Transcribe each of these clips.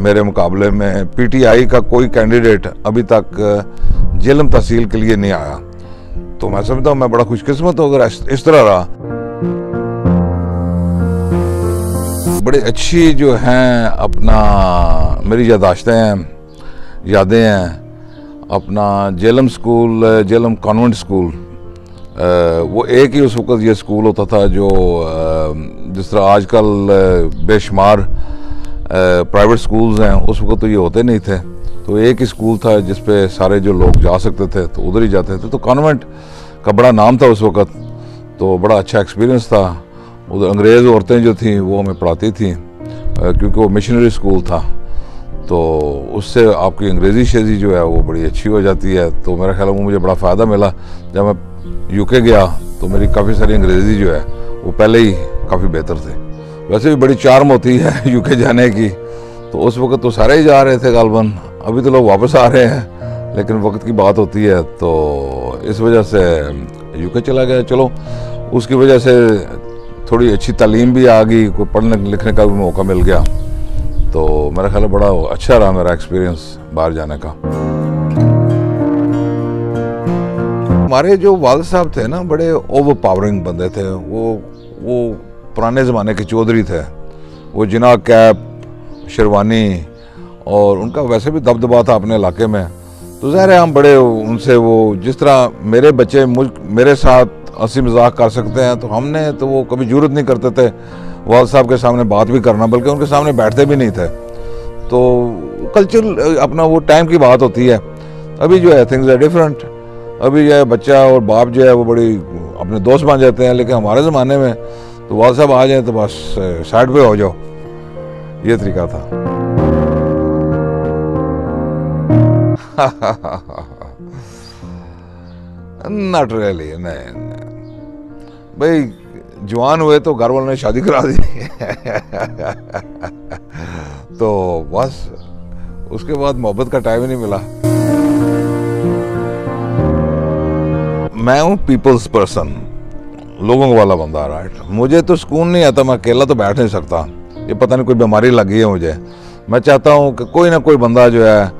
मेरे मुकाबले में पीटीआई का कोई कैंडिडेट अभी तक जेहलम तहसील के लिए नहीं आया। तो मैं समझता हूँ मैं बड़ा खुशकिस्मत हूँ अगर इस तरह रहा। बड़ी अच्छी जो हैं अपना मेरी यादाश्तें हैं, यादें हैं। अपना Jhelum school, Jhelum convent school, वो एक ही उस वक़्त ये स्कूल होता था जो जिस तरह आजकल बेशुमार प्राइवेट स्कूल्स हैं, उस वक़्त तो ये होते नहीं थे। तो एक ही स्कूल था जिस पे सारे जो लोग जा सकते थे तो उधर ही जाते थे। तो कॉन्वेंट का बड़ा नाम था उस वक़्त, तो बड़ा अच्छा एक्सपीरियंस था। उधर अंग्रेज़ औरतें जो थीं वो हमें पढ़ाती थीं क्योंकि वो मिशनरी स्कूल था, तो उससे आपकी अंग्रेज़ी शेज़ी जो है वो बड़ी अच्छी हो जाती है। तो मेरा ख्याल है वो मुझे बड़ा फ़ायदा मिला। जब मैं यूके गया तो मेरी काफ़ी सारी अंग्रेज़ी जो है वो पहले ही काफ़ी बेहतर थे। वैसे भी बड़ी चार्म होती है यूके जाने की, तो उस वक़्त तो सारे ही जा रहे थे गालबन। अभी तो लोग वापस आ रहे हैं, लेकिन वक्त की बात होती है तो इस वजह से यूके चला गया। चलो उसकी वजह से थोड़ी अच्छी तालीम भी आ गई, कोई पढ़ने लिखने का भी मौका मिल गया। तो मेरा ख्याल है बड़ा अच्छा रहा मेरा एक्सपीरियंस बाहर जाने का। हमारे जो वालिद साहब थे ना, बड़े ओवर पावरिंग बंदे थे। वो पुराने ज़माने के चौधरी थे। वो जिना कैप, शेरवानी, और उनका वैसे भी दबदबा था अपने इलाके में। तो ज़ाहिर है हम बड़े उनसे, वो जिस तरह मेरे बच्चे मेरे साथ हंसी मजाक कर सकते हैं, तो हमने तो वो कभी जुर्रत नहीं करते थे वालिद साहब के सामने बात भी करना, बल्कि उनके सामने बैठते भी नहीं थे। तो कल्चर अपना वो टाइम की बात होती है। अभी जो है थिंग्स आर डिफरेंट। अभी जो है बच्चा और बाप जो है वो बड़ी अपने दोस्त बन जाते हैं, लेकिन हमारे ज़माने में तो वालिद साहब आ जाए तो बस साइड पे हो जाओ, ये तरीका था। नॉट रियली, नहीं भाई, जवान हुए तो घर वालों ने शादी करा दी तो बस उसके बाद मोहब्बत का टाइम ही नहीं मिला। मैं हूँ पीपल्स पर्सन, लोगों वाला बंदा, राइट। मुझे तो सुकून नहीं आता, मैं अकेला तो बैठ नहीं सकता। ये पता नहीं कोई बीमारी लगी है मुझे। मैं चाहता हूँ कि कोई ना कोई बंदा जो है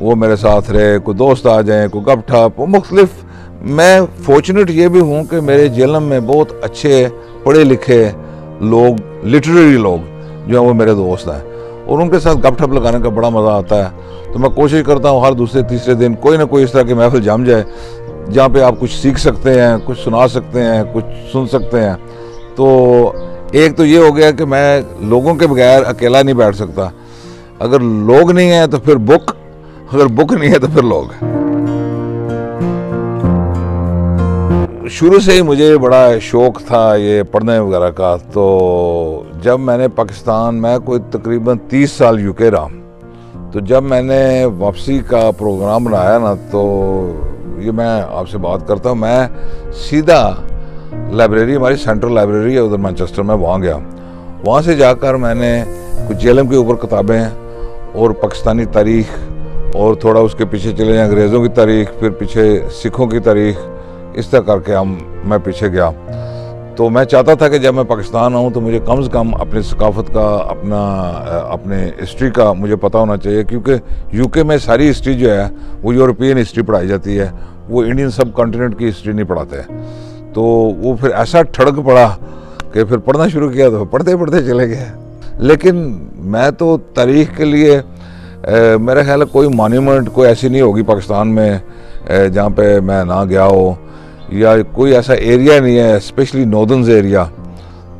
वो मेरे साथ रहे, कोई दोस्त आ जाए, कोई गप ठप मुख्तलिफ। मैं फॉर्चुनेट ये भी हूँ कि मेरे जेहलम में बहुत अच्छे पढ़े लिखे लोग, लिटरेरी लोग जो हैं वो मेरे दोस्त हैं, और उनके साथ गप ठप लगाने का बड़ा मज़ा आता है। तो मैं कोशिश करता हूँ हर दूसरे तीसरे दिन कोई ना कोई इस तरह की महफिल जम जाए जहाँ पे आप कुछ सीख सकते हैं, कुछ सुना सकते हैं, कुछ सुन सकते हैं। तो एक तो ये हो गया कि मैं लोगों के बगैर अकेला नहीं बैठ सकता। अगर लोग नहीं हैं तो फिर बुक, अगर बुक नहीं है तो फिर लोग। शुरू से ही मुझे बड़ा शौक था ये पढ़ने वगैरह का। तो जब मैंने पाकिस्तान, मैं कोई तकरीबन 30 साल यूके रहा, तो जब मैंने वापसी का प्रोग्राम बनाया ना, तो ये मैं आपसे बात करता हूँ, मैं सीधा लाइब्रेरी, हमारी सेंट्रल लाइब्रेरी है उधर मैनचेस्टर में, वहाँ गया। वहाँ से जाकर मैंने कुछ जेहलम के ऊपर किताबें और पाकिस्तानी तारीख, और थोड़ा उसके पीछे चले जाए अंग्रेज़ों की तारीख, फिर पीछे सिखों की तारीख, इस तरह करके मैं पीछे गया। तो मैं चाहता था कि जब मैं पाकिस्तान आऊँ तो मुझे कम से कम अपनी सकाफत का, अपने हिस्ट्री का मुझे पता होना चाहिए, क्योंकि यूके में सारी हिस्ट्री जो है वो यूरोपियन हिस्ट्री पढ़ाई जाती है, वो इंडियन सब कॉन्टिनेंट की हिस्ट्री नहीं पढ़ाते। तो वो फिर ऐसा ठड़क पड़ा कि फिर पढ़ना शुरू किया, तो पढ़ते पढ़ते चले गए। लेकिन मैं तो तारीख के लिए मेरा ख्याल है कोई मॉन्यूमेंट कोई ऐसी नहीं होगी पाकिस्तान में जहाँ पे मैं ना गया हो, या कोई ऐसा एरिया नहीं है, स्पेशली नॉर्दर्न एरिया।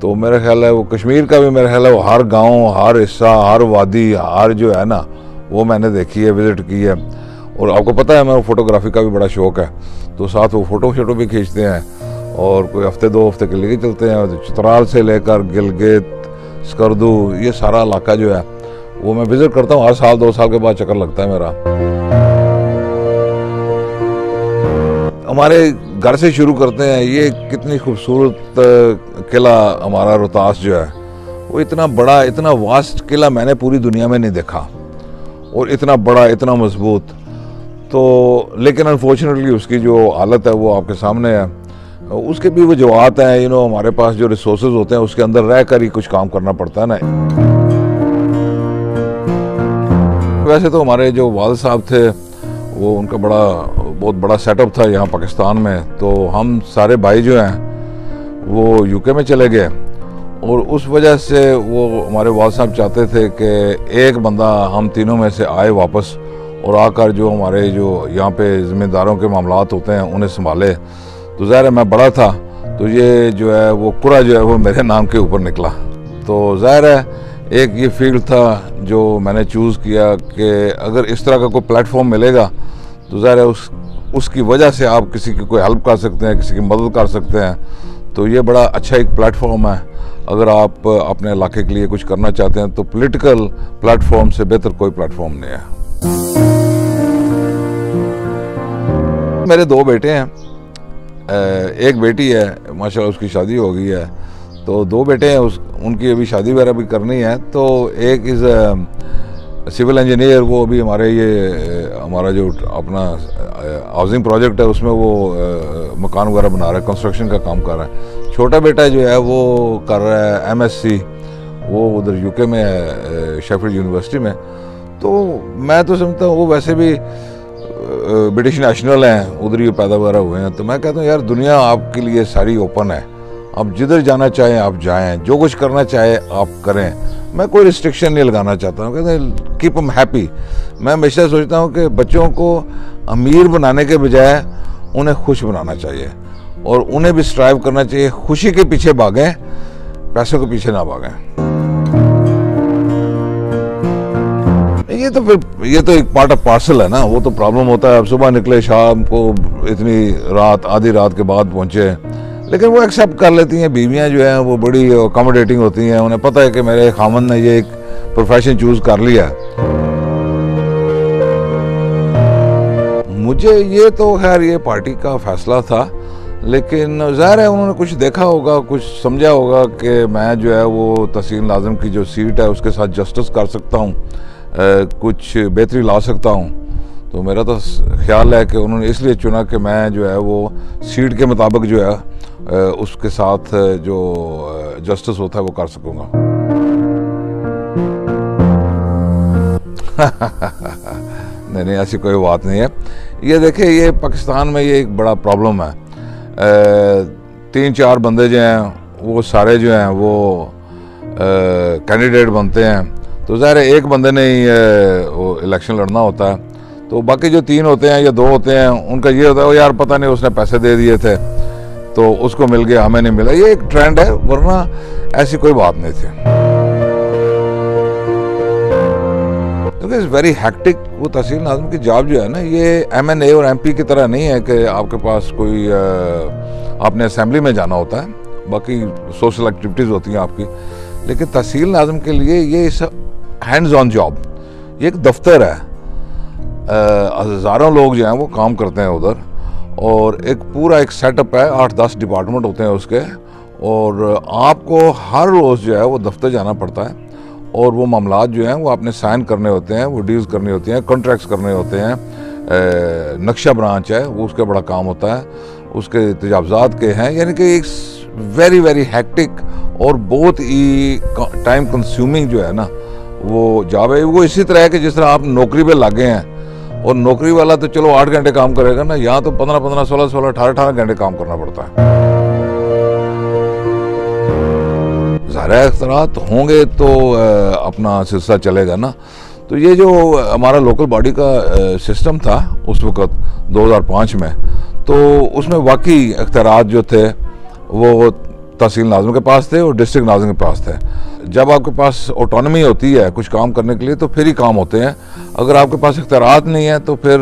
तो मेरा ख्याल है वो कश्मीर का भी मेरा ख्याल है वो हर गांव, हर हिस्सा, हर वादी, हर जो है ना वो मैंने देखी है, विज़िट की है। और आपको पता है मैं फोटोग्राफी का भी बड़ा शौक़ है, तो साथ वो फ़ोटो शोटो भी खींचते हैं, और कोई हफ्ते 2 हफ्ते के लिए चलते हैं। चित्राल से लेकर गिलगित, स्कर्दू, ये सारा इलाका जो है वो मैं विज़िट करता हूँ। हर साल 2 साल के बाद चक्कर लगता है मेरा। हमारे घर से शुरू करते हैं। ये कितनी खूबसूरत किला हमारा रोहतास जो है, वो इतना बड़ा, इतना वास्ट किला मैंने पूरी दुनिया में नहीं देखा, और इतना बड़ा, इतना मजबूत। तो लेकिन अनफॉर्चुनेटली उसकी जो हालत है वो आपके सामने है। उसके भी वजूहात हैं, हमारे पास जो रिसोर्सेज होते हैं उसके अंदर रह कर ही कुछ काम करना पड़ता है ना। वैसे तो हमारे जो वालिद साहब थे वो उनका बहुत बड़ा सेटअप था यहाँ पाकिस्तान में, तो हम सारे भाई जो हैं वो यूके में चले गए और उस वजह से वो हमारे वालिद साहब चाहते थे कि एक बंदा हम तीनों में से आए वापस और आकर जो हमारे जो यहाँ पे ज़िम्मेदारों के मामलात होते हैं उन्हें संभाले। तो ज़ाहिर है मैं बड़ा था तो ये जो है वो कुरा जो है वो मेरे नाम के ऊपर निकला। तो ज़ाहिर है एक ये फील्ड था जो मैंने चूज़ किया कि अगर इस तरह का कोई प्लेटफॉर्म मिलेगा तो ज़ाहिर है उसकी वजह से आप किसी की कोई हेल्प कर सकते हैं, किसी की मदद कर सकते हैं। तो ये बड़ा अच्छा एक प्लेटफॉर्म है। अगर आप अपने इलाके के लिए कुछ करना चाहते हैं तो पॉलिटिकल प्लेटफॉर्म से बेहतर कोई प्लेटफॉर्म नहीं है। मेरे 2 बेटे हैं, एक बेटी है माशाल्लाह उसकी शादी हो गई है, तो 2 बेटे हैं उनकी अभी शादी वगैरह भी करनी है। तो एक इज़ सिविल इंजीनियर, वो अभी हमारा जो अपना हाउसिंग प्रोजेक्ट है उसमें वो मकान वगैरह बना रहा है, कंस्ट्रक्शन का काम कर रहा है। छोटा बेटा जो है वो कर रहा है MSc, वो उधर यूके में है, शेफील्ड यूनिवर्सिटी में। तो मैं तो समझता हूँ वो वैसे भी ब्रिटिश नेशनल हैं, उधर ही पैदा वगैरह हुए हैं। तो मैं कहता हूँ यार दुनिया आपके लिए सारी ओपन है, आप जिधर जाना चाहें आप जाएं, जो कुछ करना चाहे आप करें। मैं कोई रिस्ट्रिक्शन नहीं लगाना चाहता हूँ, कहते हैं कीप एम हैप्पी। मैं हमेशा सोचता हूँ कि बच्चों को अमीर बनाने के बजाय उन्हें खुश बनाना चाहिए और उन्हें भी स्ट्राइव करना चाहिए, खुशी के पीछे भागें, पैसों के पीछे ना भागें। ये तो एक पार्ट ऑफ पार्सल है ना, वो तो प्रॉब्लम होता है। अब सुबह निकले शाम को इतनी रात, आधी रात के बाद पहुंचे, लेकिन वो एक्सेप्ट कर लेती हैं। बीवियां जो हैं वो बड़ी अकोमोडेटिंग होती हैं, उन्हें पता है कि मेरे खामन ने ये एक प्रोफेशन चूज कर लिया। मुझे ये तो खैर ये पार्टी का फैसला था, लेकिन ज़ाहिर है उन्होंने कुछ देखा होगा, कुछ समझा होगा कि मैं जो है वो तहसील नाज़िम की जो सीट है उसके साथ जस्टिस कर सकता हूँ, कुछ बेहतरी ला सकता हूँ। तो मेरा तो ख्याल है कि उन्होंने इसलिए चुना कि मैं जो है वो सीट के मुताबिक जो है उसके साथ जो जस्टिस होता है वो कर सकूँगा। नहीं ऐसी कोई बात नहीं है। ये देखिए ये पाकिस्तान में ये एक बड़ा प्रॉब्लम है। 3-4 बंदे जो हैं वो सारे जो हैं वो कैंडिडेट बनते हैं, तो ज़ाहिर है एक बंदे ने ही वो इलेक्शन लड़ना होता है। तो बाकी जो 3 होते हैं या 2 होते हैं उनका ये होता है यार पता नहीं उसने पैसे दे दिए थे तो उसको मिल गया, हमें नहीं मिला। ये एक ट्रेंड है, वरना ऐसी कोई बात नहीं थी। क्योंकि इट्स वेरी हेक्टिक। वो तहसील नाज़िम की जॉब जो है ना, ये MNA और MP की तरह नहीं है कि आपके पास कोई आपने असेंबली में जाना होता है, बाकी सोशल एक्टिविटीज़ होती हैं आपकी। लेकिन तहसील नाज़िम के लिए ये हैंड्स ऑन जॉब, ये एक दफ्तर है। हज़ारों लोग जो हैं वो काम करते हैं उधर, और एक पूरा एक सेटअप है, 8-10 डिपार्टमेंट होते हैं उसके, और आपको हर रोज़ जो है वो दफ्तर जाना पड़ता है और वो मामलात जो हैं वो आपने साइन करने होते हैं, वो डील्स करनी होती हैं, कॉन्ट्रैक्ट्स करने होते हैं। नक्शा ब्रांच है वो उसका बड़ा काम होता है, उसके तजावज़ात के हैं। यानी कि एक वेरी वेरी हेक्टिक और बहुत ही टाइम कंज्यूमिंग जो है ना वो जॉब है। वो इसी तरह है कि जिस तरह आप नौकरी पे लगे हैं, और नौकरी वाला तो चलो 8 घंटे काम करेगा ना, यहाँ तो 15-15, 16-16, 18-18 घंटे काम करना पड़ता है। ज़ाहिर इख्तियारात होंगे तो अपना सिलसिला चलेगा ना। तो ये जो हमारा लोकल बॉडी का सिस्टम था उस वक़्त 2005 में, तो उसमें वाकई इख्तियारात जो थे वो तहसील नाज़िम के पास थे और डिस्ट्रिक्ट नाज़िम के पास थे। जब आपके पास ऑटोनॉमी होती है कुछ काम करने के लिए तो फिर ही काम होते हैं। अगर आपके पास इख्तियारात नहीं है तो फिर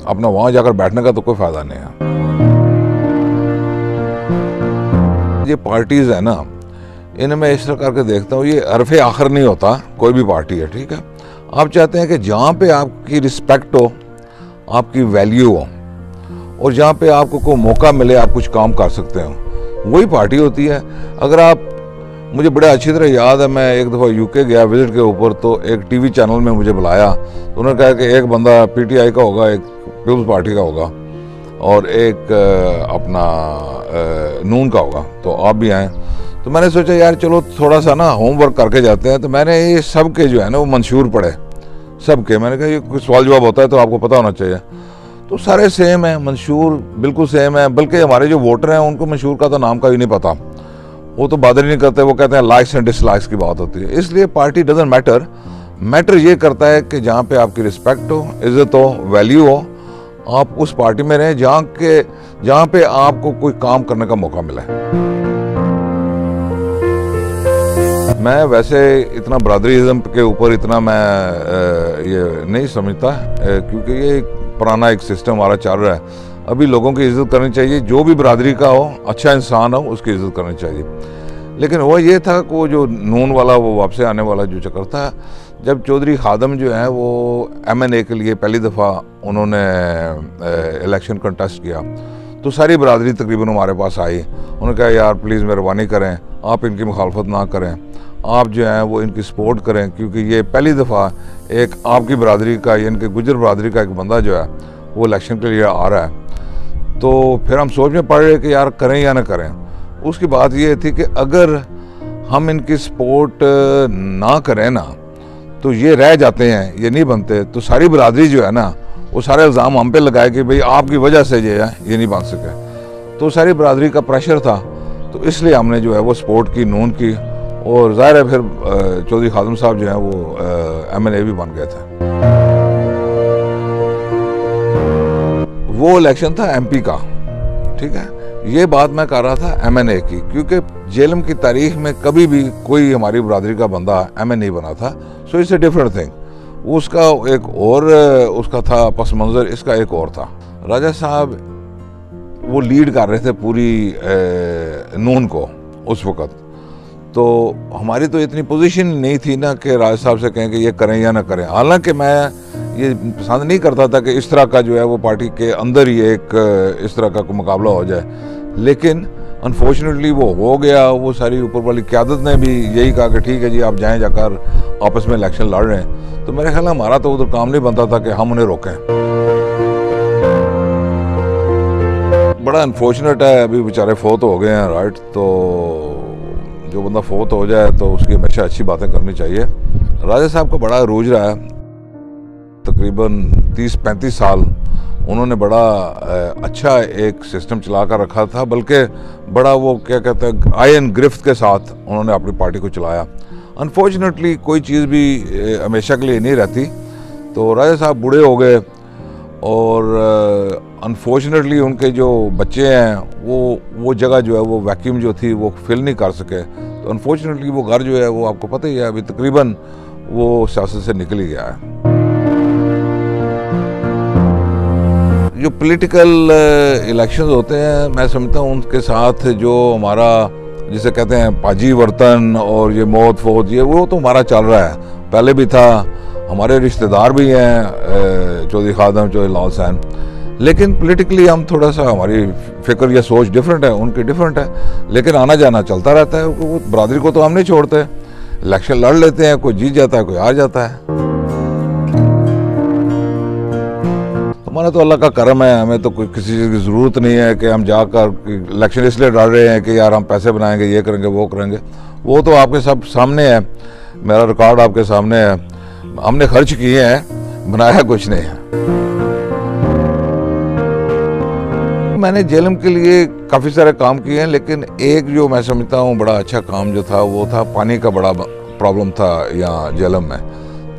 अपना वहाँ जाकर बैठने का तो कोई फ़ायदा नहीं है। ये पार्टीज़ है ना, इन्हें मैं इस तरह करके देखता हूँ, ये हरफ़े आखिर नहीं होता, कोई भी पार्टी है, ठीक है। आप चाहते हैं कि जहाँ पे आपकी रिस्पेक्ट हो, आपकी वैल्यू हो, और जहाँ पे आपको कोई मौका मिले आप कुछ काम कर सकते हो, वही पार्टी होती है। अगर आप, मुझे बड़े अच्छी तरह याद है, मैं एक दफ़ा यूके गया विजिट के ऊपर, तो एक टीवी चैनल में मुझे बुलाया, तो उन्होंने कहा कि एक बंदा PTI का होगा, एक पीपल्स पार्टी का होगा, और एक अपना नून का होगा, तो आप भी आएँ। तो मैंने सोचा यार चलो थोड़ा सा ना होमवर्क करके जाते हैं। तो मैंने ये सब के जो है ना वो मंशूर पढ़े, सबके। मैंने कहा ये कोई सवाल जवाब होता है तो आपको पता होना चाहिए। तो सारे सेम हैं, मंशूर बिल्कुल सेम है, बल्कि हमारे जो वोटर हैं उनको मंशूर का तो नाम का भी नहीं पता, वो तो बादर ही नहीं करते, वो कहते हैं लाइक्स एंड डिसलाइक्स की बात होती है। इसलिए पार्टी डजंट मैटर, मैटर ये करता है कि जहाँ पे आपकी रिस्पेक्ट हो, इज्जत हो, वैल्यू हो, आप उस पार्टी में रहें जहाँ पे आपको कोई काम करने का मौका मिले। मैं वैसे इतना बरादरीज़म के ऊपर इतना मैं ये नहीं समझता, क्योंकि ये पुराना एक सिस्टम हमारा चल रहा है। अभी लोगों की इज्जत करनी चाहिए, जो भी बरादरी का हो, अच्छा इंसान हो, उसकी इज्जत करनी चाहिए। लेकिन वो ये था कि वो जो नून वाला वो वापस आने वाला जो चक्कर था, जब चौधरी खादम जो है वो MNA के लिए पहली दफ़ा उन्होंने इलेक्शन कंटेस्ट किया, तो सारी बरादरी तकरीबन हमारे पास आई। उन्होंने कहा यार प्लीज़ मेहरबानी करें, आप इनकी मुखालफत ना करें, आप जो हैं वो इनकी सपोर्ट करें, क्योंकि ये पहली दफ़ा एक आपकी बरादरी का, इनके गुजर बरादरी का एक बंदा जो है वो इलेक्शन के लिए आ रहा है। तो फिर हम सोच में पड़ रहे कि यार करें या ना करें। उसकी बात ये थी कि अगर हम इनकी सपोर्ट ना करें ना, तो ये रह जाते हैं, ये नहीं बनते, तो सारी बरादरी जो है ना वो सारे इल्ज़ाम हम पे लगाए कि भाई आपकी वजह से ये नहीं बन सके। तो सारी बरादरी का प्रेशर था, तो इसलिए हमने जो है वो सपोर्ट की, नून की, और ज़ाहिर है फिर चौधरी खादम साहब जो हैं वो MNA भी बन गए थे। वो इलेक्शन था MP का, ठीक है। ये बात मैं कर रहा था MNA की, क्योंकि जेलम की तारीख में कभी भी कोई हमारी बरादरी का बंदा MNA नहीं बना था। So it's a different thing. उसका एक और उसका था पस मंज़र, इसका एक और था। राजा साहब वो लीड कर रहे थे पूरी नून को उस वक़्त, तो हमारी तो इतनी पोजीशन नहीं थी ना कि राजा साहब से कहें कि ये करें या ना करें। हालांकि मैं ये पसंद नहीं करता था कि इस तरह का जो है वो पार्टी के अंदर ही एक इस तरह का कोई मुकाबला हो जाए, लेकिन अनफॉर्चुनेटली वो हो गया। वो सारी ऊपर वाली क़यादत ने भी यही कहा कि ठीक है जी आप जाएं, जाकर आपस में इलेक्शन लड़ रहे हैं। तो मेरे ख्याल हमारा तो उधर काम नहीं बनता था कि हम उन्हें रोकें। बड़ा अनफॉर्चुनेट है, अभी बेचारे फोत हो गए हैं, राइट। तो जो बंदा फोत हो जाए तो उसकी हमेशा अच्छी बातें करनी चाहिए। राजा साहब का बड़ा अरूज रहा है, तकरीबन 30-35 साल उन्होंने बड़ा अच्छा एक सिस्टम चला कर रखा था, बल्कि बड़ा वो क्या कहते हैं आयरन गिरफ्त के साथ उन्होंने अपनी पार्टी को चलाया। अनफॉर्चुनेटली कोई चीज़ भी हमेशा के लिए नहीं रहती। तो राजा साहब बूढ़े हो गए और अनफॉर्चुनेटली उनके जो बच्चे हैं वो जगह जो है वो वैक्यूम जो थी वो फिल नहीं कर सके। तो अनफॉर्चुनेटली वो घर जो है वो आपको पता ही है, अभी तकरीबन वो सियासत से निकल ही गया है। जो पॉलिटिकल इलेक्शंस होते हैं, मैं समझता हूँ उनके साथ जो हमारा जिसे कहते हैं पाजी वर्तन और ये मौत फोत, ये वो तो हमारा चल रहा है, पहले भी था। हमारे रिश्तेदार भी हैं चौधरी खादम, चौधरी लाल सैन, लेकिन पॉलिटिकली हम थोड़ा सा हमारी फिक्र या सोच डिफरेंट है, उनकी डिफरेंट है, लेकिन आना जाना चलता रहता है। वो बरादरी को तो हम नहीं छोड़ते, इलेक्शन लड़ लेते हैं, कोई जीत जाता है, कोई हार जाता है। हमारा तो अल्लाह का करम है, हमें तो कोई किसी चीज़ की ज़रूरत नहीं है कि हम जाकर इलेक्शन इसलिए लड़ रहे हैं कि यार हम पैसे बनाएंगे, ये करेंगे, वो करेंगे। वो तो आपके सब सामने है, मेरा रिकॉर्ड आपके सामने है, हमने खर्च किए हैं, बनाया कुछ नहीं है। मैंने जेलम के लिए काफ़ी सारे काम किए हैं, लेकिन एक जो मैं समझता हूँ बड़ा अच्छा काम जो था वो था पानी का बड़ा प्रॉब्लम था यहाँ जेलम में।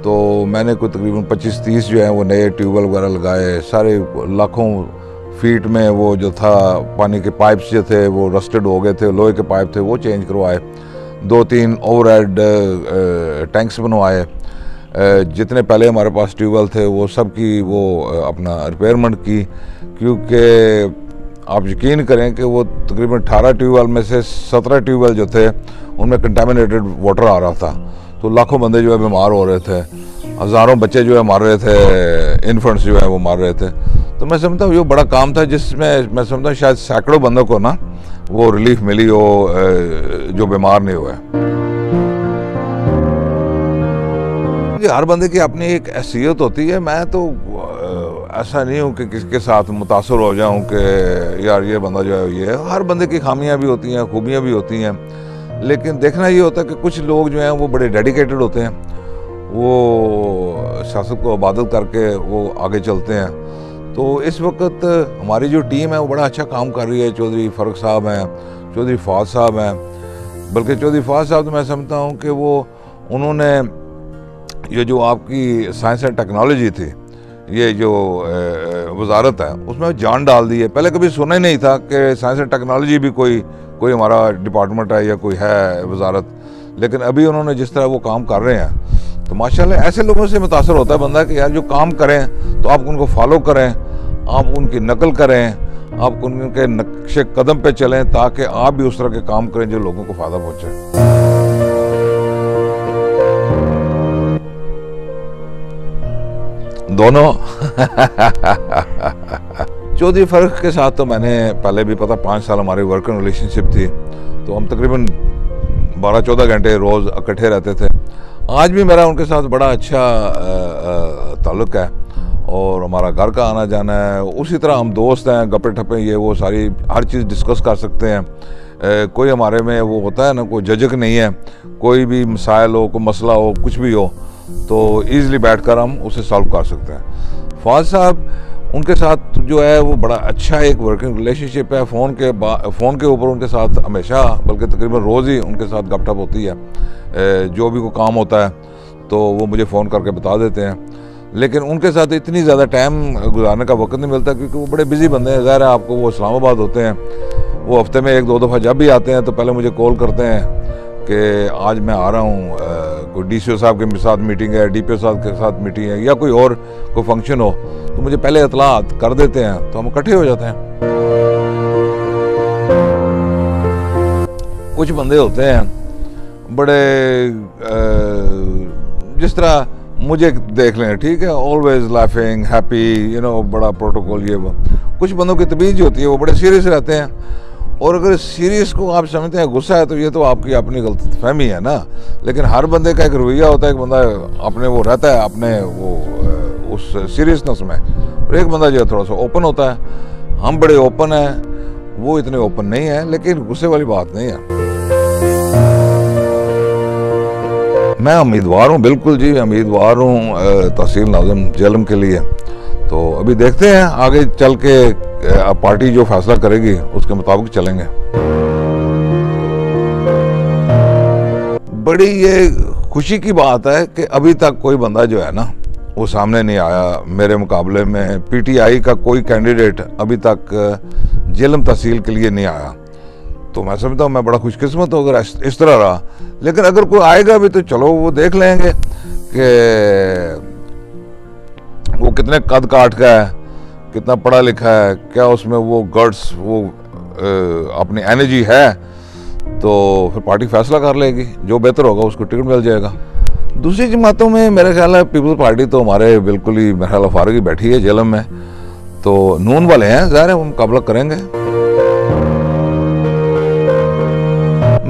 तो मैंने कोई तकरीबन 25-30 जो है वो नए ट्यूबवेल वगैरह लगाए, सारे लाखों फीट में वो जो था पानी के पाइप्स जो थे वो रस्टेड हो गए थे, लोहे के पाइप थे वो चेंज करवाए, 2-3 ओवरहेड टैंक्स बनवाए, जितने पहले हमारे पास ट्यूबवेल थे वो सब की वो अपना रिपेयरमेंट की। क्योंकि आप यकीन करें कि वो तकरीबन 18 ट्यूबवेल में से 17 ट्यूबवेल जो थे उनमें कंटामिनेटेड वाटर आ रहा था। तो लाखों बंदे जो है बीमार हो रहे थे, हज़ारों बच्चे जो है मार रहे थे, इन्फेंट्स जो है वो मार रहे थे। तो मैं समझता हूँ ये बड़ा काम था जिसमें मैं समझता हूँ शायद सैकड़ों बंदों को ना वो रिलीफ मिली हो जो बीमार नहीं हुए। हर बंदे की अपनी एक हैसियत होती है। मैं तो ऐसा नहीं हूँ कि किसके साथ मुतासर हो जाऊँ कि यार ये बंदा जो है ये, हर बंदे की खामियां भी होती हैं, खूबियाँ भी होती हैं, लेकिन देखना ये होता है कि कुछ लोग जो हैं वो बड़े डेडिकेटेड होते हैं, वो सियासत को इबादत करके वो आगे चलते हैं। तो इस वक्त हमारी जो टीम है वो बड़ा अच्छा काम कर रही है। चौधरी फ़ारूक साहब हैं, चौधरी फवाद साहब हैं, बल्कि चौधरी फवाद साहब तो मैं समझता हूँ कि उन्होंने ये जो आपकी साइंस एंड टेक्नोलॉजी थी, ये जो वजारत है, उसमें जान डाल दी है। पहले कभी सुना ही नहीं था कि साइंस एंड टेक्नोलॉजी भी कोई हमारा डिपार्टमेंट है या कोई है वजारत, लेकिन अभी उन्होंने जिस तरह वो काम कर रहे हैं तो माशाल्लाह ऐसे लोगों से मुतासर होता है बंदा कि यार जो काम करें तो आप उनको फॉलो करें, आप उनकी नकल करें, आप उनके नक्शे कदम पे चलें ताकि आप भी उस तरह के काम करें जो लोगों को फ़ायदा पहुँचे। दोनों चौधरी फ़ारूक के साथ तो मैंने पहले भी पता 5 साल हमारी वर्किंग रिलेशनशिप थी, तो हम तकरीबन 12-14 घंटे रोज़ इकट्ठे रहते थे। आज भी मेरा उनके साथ बड़ा अच्छा ताल्लुक़ है और हमारा घर का आना जाना है। उसी तरह हम दोस्त हैं, गप्पे ठप्पे ये वो सारी हर चीज़ डिस्कस कर सकते हैं। कोई हमारे में वो होता है ना, कोई झिझक नहीं है। कोई भी मसाइल हो, कोई मसला हो, कुछ भी हो तो ईज़िली बैठकर हम उसे सॉल्व कर सकते हैं। फवाद साहब, उनके साथ जो है वो बड़ा अच्छा एक वर्किंग रिलेशनशिप है। फ़ोन के ऊपर उनके साथ हमेशा, बल्कि तकरीबन रोज़ ही उनके साथ गपशप होती है। जो भी कोई काम होता है तो वो मुझे फ़ोन करके बता देते हैं, लेकिन उनके साथ इतनी ज़्यादा टाइम गुजारने का वक्त नहीं मिलता क्योंकि वो बड़े बिजी बंदे हैं। ज़ाहिर है आपको, वो इस्लामाबाद होते हैं, वो हफ्ते में 1-2 दफ़ा जब भी आते हैं तो पहले मुझे कॉल करते हैं कि आज मैं आ रहा हूँ, कोई DCO साहब के साथ मीटिंग है, DPO साहब के साथ मीटिंग है, या कोई फंक्शन हो तो मुझे पहले इतलात कर देते हैं, तो हम इकट्ठे हो जाते हैं। कुछ बंदे होते हैं बड़े जिस तरह मुझे देख लें, ठीक है, ऑलवेज लाफिंग हैप्पी, बड़ा प्रोटोकॉल ये वो। कुछ बंदों की तबीयत जो होती है वो बड़े सीरियस रहते हैं, और अगर सीरियस को आप समझते हैं गुस्सा है तो ये तो आपकी अपनी गलतफहमी है ना। लेकिन हर बंदे का एक रवैया होता है, एक बंदा अपने वो रहता है अपने वो उस सीरियसनेस में, और एक बंदा जो है थोड़ा सा ओपन होता है। हम बड़े ओपन हैं, वो इतने ओपन नहीं है, लेकिन गुस्से वाली बात नहीं है। मैं उम्मीदवार हूँ, बिल्कुल जी उम्मीदवार हूँ तहसील नाज़िम जेलम के लिए। तो अभी देखते हैं आगे चल के पार्टी जो फैसला करेगी उसके मुताबिक चलेंगे। बड़ी ये खुशी की बात है कि अभी तक कोई बंदा जो है ना वो सामने नहीं आया। मेरे मुकाबले में PTI का कोई कैंडिडेट अभी तक जेलम तहसील के लिए नहीं आया, तो मैं समझता हूँ मैं बड़ा खुशकिस्मत हूँ अगर इस तरह रहा। लेकिन अगर कोई आएगा भी तो चलो वो देख लेंगे कि वो कितने कद काठ का है, कितना पढ़ा लिखा है, क्या उसमें वो गट्स, वो अपनी एनर्जी है, तो फिर पार्टी फैसला कर लेगी, जो बेहतर होगा उसको टिकट मिल जाएगा। दूसरी जमातों में मेरा ख्याल है पीपल्स पार्टी तो हमारे बिल्कुल ही मेरा ख्याल फारूक ही बैठी है जेलम में, तो नून वाले हैं, ज़ाहिर है वो मुकाबला करेंगे।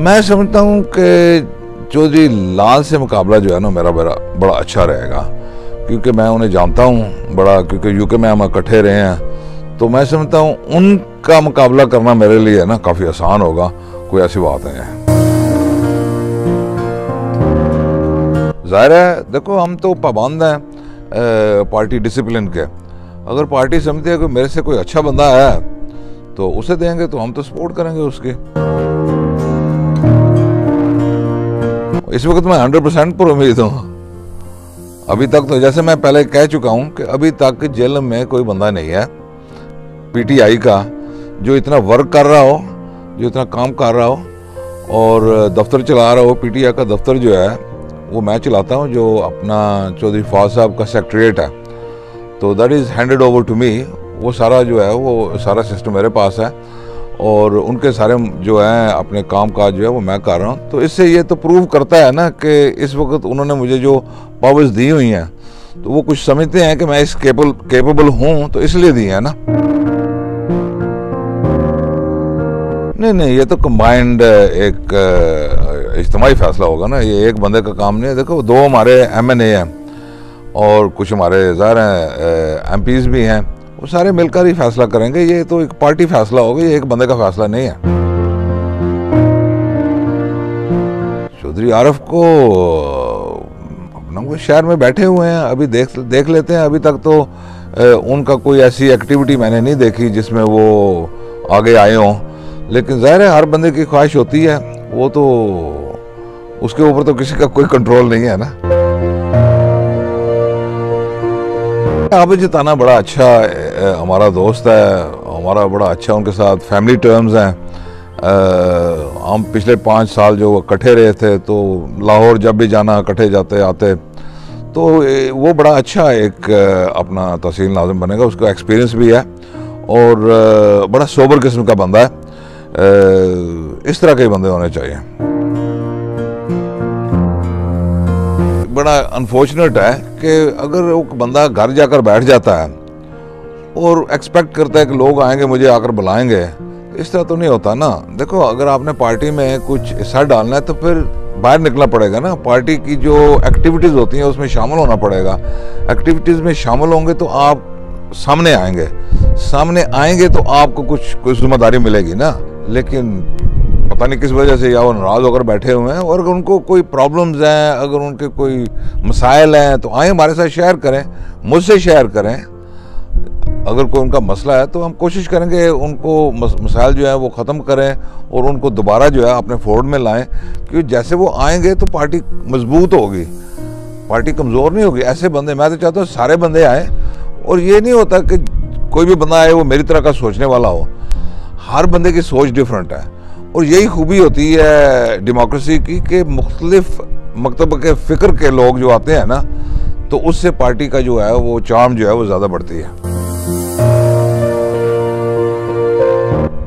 मैं समझता हूँ कि चौधरी लाल से मुकाबला जो है ना मेरा बड़ा अच्छा रहेगा, क्योंकि मैं उन्हें जानता हूँ बड़ा, क्योंकि UK में हम इकट्ठे रहे हैं। तो मैं समझता हूँ उनका मुकाबला करना मेरे लिए ना काफ़ी आसान होगा, कोई ऐसी बात नहीं है। ज़ाहिर है देखो, हम तो पाबंद हैं पार्टी डिसिप्लिन के। अगर पार्टी समझती है कि मेरे से कोई अच्छा बंदा है तो उसे देंगे, तो हम तो सपोर्ट करेंगे उसकी। इस वक्त मैं 100% पर उम्मीद हूँ। अभी तक तो जैसे मैं पहले कह चुका हूँ कि अभी तक जेलम में कोई बंदा नहीं है PTI का जो इतना वर्क कर रहा हो, जो इतना काम कर रहा हो और दफ्तर चला रहा हो। PTI का दफ्तर जो है वो मैं चलाता हूँ, जो अपना चौधरी फवाद साहब का सेक्रेटरीट है, तो that is handed over to me. वो सारा जो है वो सारा सिस्टम मेरे पास है, और उनके सारे जो हैं अपने काम काज जो है वो मैं कर रहा हूँ। तो इससे ये तो प्रूव करता है ना कि इस वक्त उन्होंने मुझे जो पावर्स दी हुई हैं तो वो कुछ समझते हैं कि मैं इस केपेबल हूँ, तो इसलिए दी है ना। नहीं, ये तो कंबाइंड एक इज्तिमाई फैसला होगा ना, ये एक बंदे का काम नहीं है। देखो 2 हमारे MNA हैं और कुछ हमारे ज़ाहिर हैं MPs भी हैं, वो सारे मिलकर ही फैसला करेंगे। ये तो एक पार्टी फैसला होगा, ये एक बंदे का फैसला नहीं है। चौधरी आरिफ को अपना वो शहर में बैठे हुए हैं, अभी देख लेते हैं। अभी तक तो उनका कोई ऐसी एक्टिविटी मैंने नहीं देखी जिसमें वो आगे आए हों, लेकिन ज़ाहिर है हर बंदे की ख्वाहिश होती है, वो तो उसके ऊपर तो किसी का कोई कंट्रोल नहीं है ना। आबिद जिताना बड़ा अच्छा हमारा दोस्त है, हमारा बड़ा अच्छा उनके साथ फैमिली टर्म्स हैं। हम पिछले 5 साल जो इकट्ठे रहे थे, तो लाहौर जब भी जाना इकट्ठे जाते आते, तो वो बड़ा अच्छा एक अपना तहसील नाज़िम बनेगा। उसका एक्सपीरियंस भी है और बड़ा सोबर किस्म का बंदा है। इस तरह के बंदे होने चाहिए। बड़ा अनफॉर्चुनेट है कि अगर वो बंदा घर जाकर बैठ जाता है और एक्सपेक्ट करता है कि लोग आएंगे मुझे आकर बुलाएंगे, इस तरह तो नहीं होता ना। देखो, अगर आपने पार्टी में कुछ हिस्सा डालना है तो फिर बाहर निकलना पड़ेगा ना। पार्टी की जो एक्टिविटीज़ होती हैं उसमें शामिल होना पड़ेगा। एक्टिविटीज़ में शामिल होंगे तो आप सामने आएंगे तो आपको कुछ जिम्मेदारी मिलेगी ना। लेकिन पता नहीं किस वजह से या वो नाराज़ होकर बैठे हुए हैं, और अगर उनको कोई प्रॉब्लम्स हैं, अगर उनके कोई मसाइल हैं, तो आए हमारे साथ शेयर करें, मुझसे शेयर करें। अगर कोई उनका मसला है तो हम कोशिश करेंगे उनको मसाइल जो है वो ख़त्म करें और उनको दोबारा जो है अपने फोल्ड में लाएं, क्योंकि जैसे वो आएंगे तो पार्टी मजबूत होगी, पार्टी कमज़ोर नहीं होगी। ऐसे बंदे, मैं तो चाहता हूँ सारे बंदे आएँ, और ये नहीं होता कि कोई भी बंदा आए वो मेरी तरह का सोचने वाला हो। हर बंदे की सोच डिफरेंट है, और यही खूबी होती है डेमोक्रेसी की कि मुख्तलिफ मकतब के फ़िक्र के लोग जो आते हैं ना, तो उससे पार्टी का जो है वो चार्म जो है वो ज़्यादा बढ़ती है।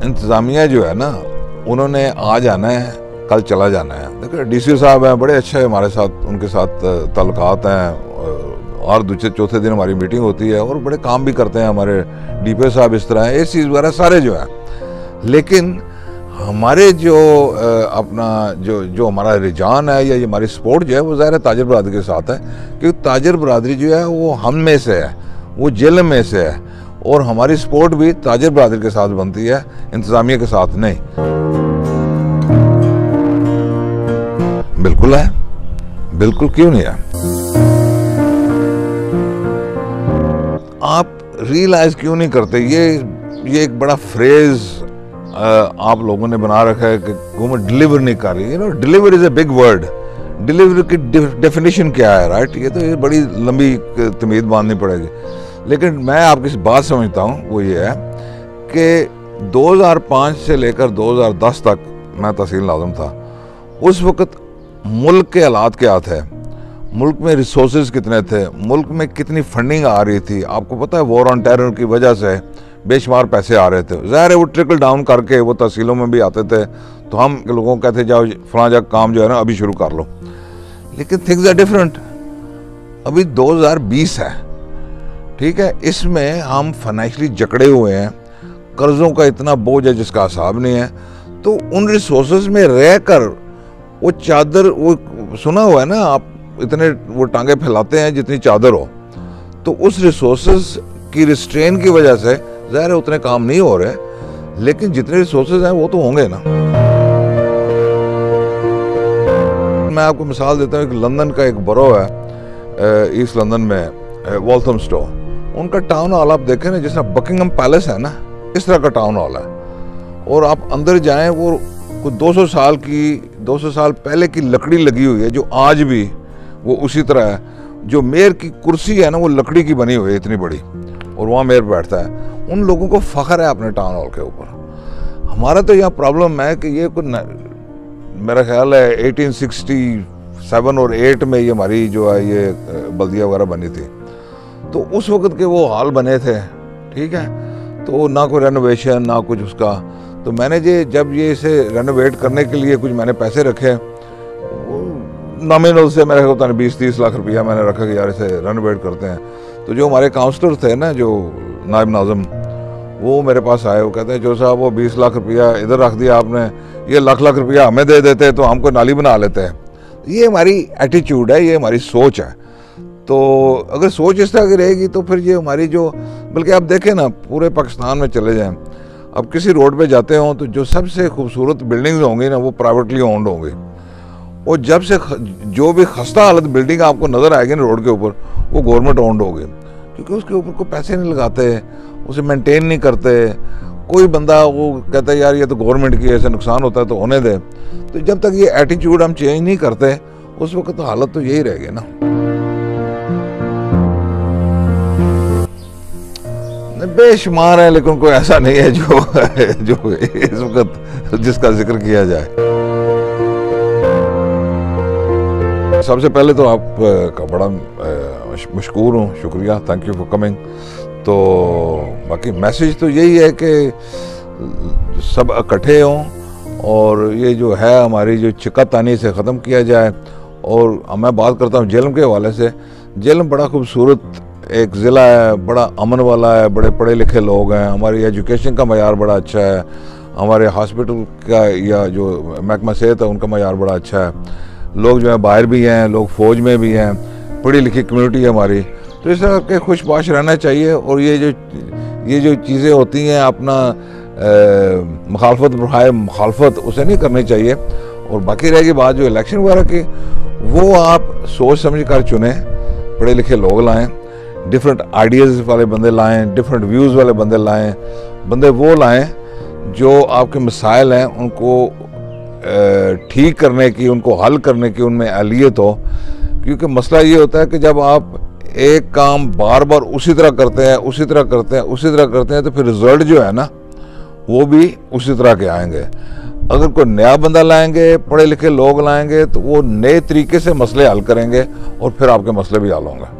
इंतज़ामिया जो है ना, उन्होंने आज आना है, कल चला जाना है। देखो, डीसी साहब हैं, बड़े अच्छे हमारे साथ, उनके साथ ताल्लुकात हैं, और दूसरे चौथे दिन हमारी मीटिंग होती है, और बड़े काम भी करते हैं हमारे डीपीओ साहब इस तरह है, चीज़ वगैरह सारे जो है। लेकिन हमारे जो अपना जो हमारा रुझान है या ये हमारी सपोर्ट जो है वो ज़ाहिर है ताजर बरादरी के साथ है, क्योंकि ताजर बरादरी जो है वो हम में से है, वो जिले में से है, और हमारी सपोर्ट भी ताजर बरादरी के साथ बनती है, इंतज़ामिया के साथ नहीं। बिल्कुल है, बिल्कुल, क्यों नहीं है। आप रियलाइज क्यों नहीं करते? ये एक बड़ा फ्रेज आप लोगों ने बना रखा है कि गवर्नमेंट डिलीवर नहीं कर रही। Deliver is a big word. Deliver की डेफिनेशन क्या है, राइट? ये बड़ी लंबी तमीद बांधनी पड़ेगी। लेकिन मैं आपकी बात समझता हूँ, वो ये है कि 2005 से लेकर 2010 तक मैं तहसील नाज़िम था। उस वक़्त मुल्क के हालात क्या थे, मुल्क में रिसोर्सेज कितने थे, मुल्क में कितनी फंडिंग आ रही थी। आपको पता है, वॉर ऑन टेरर की वजह से बेशुमार पैसे आ रहे थे। ज़ाहिर है वो ट्रिकल डाउन करके वो तहसीलों में भी आते थे, तो हम लोगों को कहते जाओ फलां जगह काम जो है ना अभी शुरू कर लो। लेकिन थिंग्स आर डिफरेंट। अभी 2020 है, ठीक है, इसमें हम फाइनेंशियली जकड़े हुए हैं, कर्ज़ों का इतना बोझ है जिसका हिसाब नहीं है। तो उन रिसोर्सेज में रहकर वो चादर, वो सुना हुआ है ना, आप इतने वो टांगे फैलाते हैं जितनी चादर हो, तो उस रिसोर्सेज की रिस्ट्रेन की वजह से ज़ाहिर है उतने काम नहीं हो रहे। लेकिन जितने रिसोर्सेज हैं वो तो होंगे ना। मैं आपको मिसाल देता हूँ, एक लंदन का एक बरो है ईस्ट लंदन में, वॉल्थमस्टो। उनका टाउन हॉल आप देखें ना, जिसमें बकिंगम पैलेस है ना, इस तरह का टाउन हॉल है। और आप अंदर जाएं, वो कुछ 200 साल पहले की लकड़ी लगी हुई है, जो आज भी वो उसी तरह है। जो मेयर की कुर्सी है ना, वो लकड़ी की बनी हुई है इतनी बड़ी, और वहाँ मेयर बैठता है। उन लोगों को फख्र है अपने टाउन हॉल के ऊपर। हमारा तो यहाँ प्रॉब्लम है कि ये कुछ मेरा ख्याल है 1867 और 8 में ये हमारी जो है ये बल्दिया वगैरह बनी थी, तो उस वक्त के वो हाल बने थे, ठीक है। तो ना कोई रेनोवेशन ना कुछ उसका। तो मैंने जब ये इसे रेनोवेट करने के लिए कुछ मैंने पैसे रखे, नॉमिनल से मेरे होता है 20-30 लाख रुपया मैंने रखा कि यार इसे रेनोवेट करते हैं। तो जो हमारे काउंसलर थे ना, जो नायब नाज़िम, वो मेरे पास आए, वो कहते हैं जो साहब वो 20 लाख रुपया इधर रख दिया आपने, ये लाख रुपया हमें दे देते तो हमको नाली बना लेते हैं। ये हमारी एटीट्यूड है, ये हमारी सोच है। तो अगर सोच इस तरह की रहेगी तो फिर ये हमारी जो, बल्कि आप देखें ना, पूरे पाकिस्तान में चले जाएं, अब किसी रोड पे जाते हों तो जो सबसे खूबसूरत बिल्डिंग्स होंगी ना, वो प्राइवेटली ओन्ड होंगी, और जब से जो भी खस्ता हालत बिल्डिंग आपको नज़र आएगी ना रोड के ऊपर, वो गवर्नमेंट ओन्ड होगी, क्योंकि उसके ऊपर कोई पैसे नहीं लगाते, उसे मेंटेन नहीं करते। कोई बंदा वो कहता है यार ये तो गवर्नमेंट की, ऐसे नुकसान होता है तो होने दे। तो जब तक ये एटीट्यूड हम चेंज नहीं करते, उस वक्त तो हालत तो यही रहेगी ना। बेशुमार है, लेकिन कोई ऐसा नहीं है जो इस वक्त जिसका जिक्र किया जाए। सबसे पहले तो आपका बड़ा मशकूर हूँ, शुक्रिया, थैंक यू फॉर कमिंग। तो बाकी मैसेज तो यही है कि सब इकट्ठे हों और ये जो है हमारी जो चिकातानी से ख़त्म किया जाए। और मैं बात करता हूँ जेलम के हवाले से। जेलम बड़ा खूबसूरत एक ज़िला है, बड़ा अमन वाला है, बड़े पढ़े लिखे लोग हैं, हमारी एजुकेशन का मयार बड़ा अच्छा है, हमारे हॉस्पिटल का या जो महकमा सेहत है उनका मयार बड़ा अच्छा है, लोग जो है बाहर भी हैं, लोग फ़ौज में भी हैं, पढ़ी लिखी कम्युनिटी है हमारी। तो इस तरह के खुशबाश रहना चाहिए। और ये जो चीज़ें होती हैं अपना मुखालफत बढ़ाए मुखालफत उसे नहीं करनी चाहिए। और बाकी रहेगी बात जो इलेक्शन वगैरह की, वो आप सोच समझ कर चुने, पढ़े लिखे लोग लाएं, डिफरेंट आइडियाज़ वाले बंदे लाएं, डिफरेंट व्यूज़ वाले बंदे लाएं, बंदे वो लाएं जो आपके मसाइल हैं उनको ठीक करने की, उनको हल करने की उनमें अहलियत हो। क्योंकि मसला ये होता है कि जब आप एक काम बार बार उसी तरह करते हैं तो फिर रिजल्ट जो है ना वो भी उसी तरह के आएंगे। अगर कोई नया बंदा लाएंगे, पढ़े लिखे लोग लाएंगे, तो वो नए तरीके से मसले हल करेंगे और फिर आपके मसले भी हल होंगे।